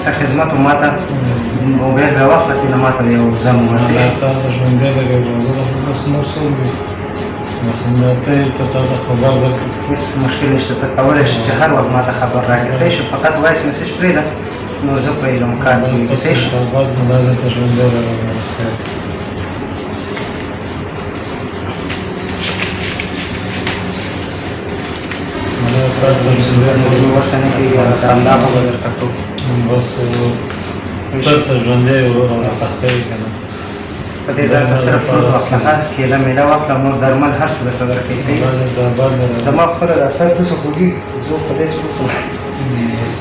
څه خدمت مو ماته موبایل راواخله چې نه ماته یو زه موسیقي تا ته ژوندی لګوي زه د خو داسې نور څوک وي بس همداته ته تا ته خبر درکړم هېڅ مشکل نشته ته کولی شې چې هر وخت ماته خبر راکړې صحیح شو فقط وایس میسج پرېږده نو زه پوهېږم کار کېږي صحیح شو بعد نه دا دلته ژوندی لګوي خیر اوس نه کېږي الله خو به درته کوو بس دلته ژوندی وروره راته ښایي که نه په دې ځای کې صرف فروټ واخله کیله میله واخله مور درمل هر څه درته درکوي صحیح زما خپله دا سر داسې خوږېږي زه خدای چې اوس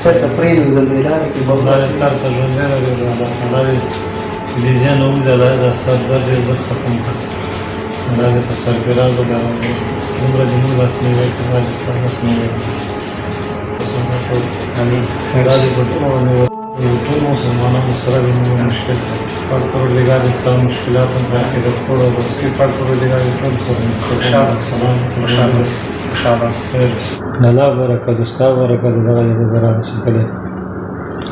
چېرته پرېږدم زه میله کې به دلته ژوندی لګوي الله دې ډیزاین ووځه دا سر درد یې زه ختم کړم دا درته سرفرازه ده دومره دې مونږ لاس میوې کړه دا دې ستا لاس میوې امین دا دې په ټولو باندې ټول مسلمانانو سره دې مونږ مشکل پاک پروردګار دې ستا مشکلات هم په عقیدت کړو او بس کې پاک پروردګار دې ټول سره سلام خوشحاله اوسئ الله برکت ستا برکت دغه دې زه رارسېدلی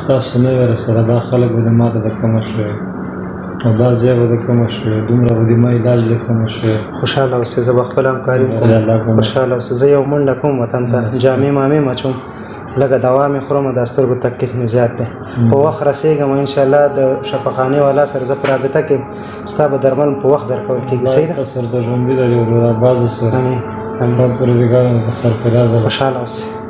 تاسو نه وې راسره دا خلک به د ماته د کمه شوی او دا ځای به د کمه شوی دومره به د ما علاج د کمه شوی خوشحاله اوسئ زه به خپله همکاري وکړم خوشحاله اوسئ زه یو منډه کوم وطن ته جامې مامې مچوم لږه دوا مې خورم د سترګو تکلیف مې زیات دی په وخت رسېږم انشاءالله د شفاخانې والا سره زه په رابطه کې ستا به درمل په وخت درکول کېږي صحیح ده سر د ژوندي لري ورور آباد اوسه امین پاک پروردګار دې سرفراز خوشحاله اوسئ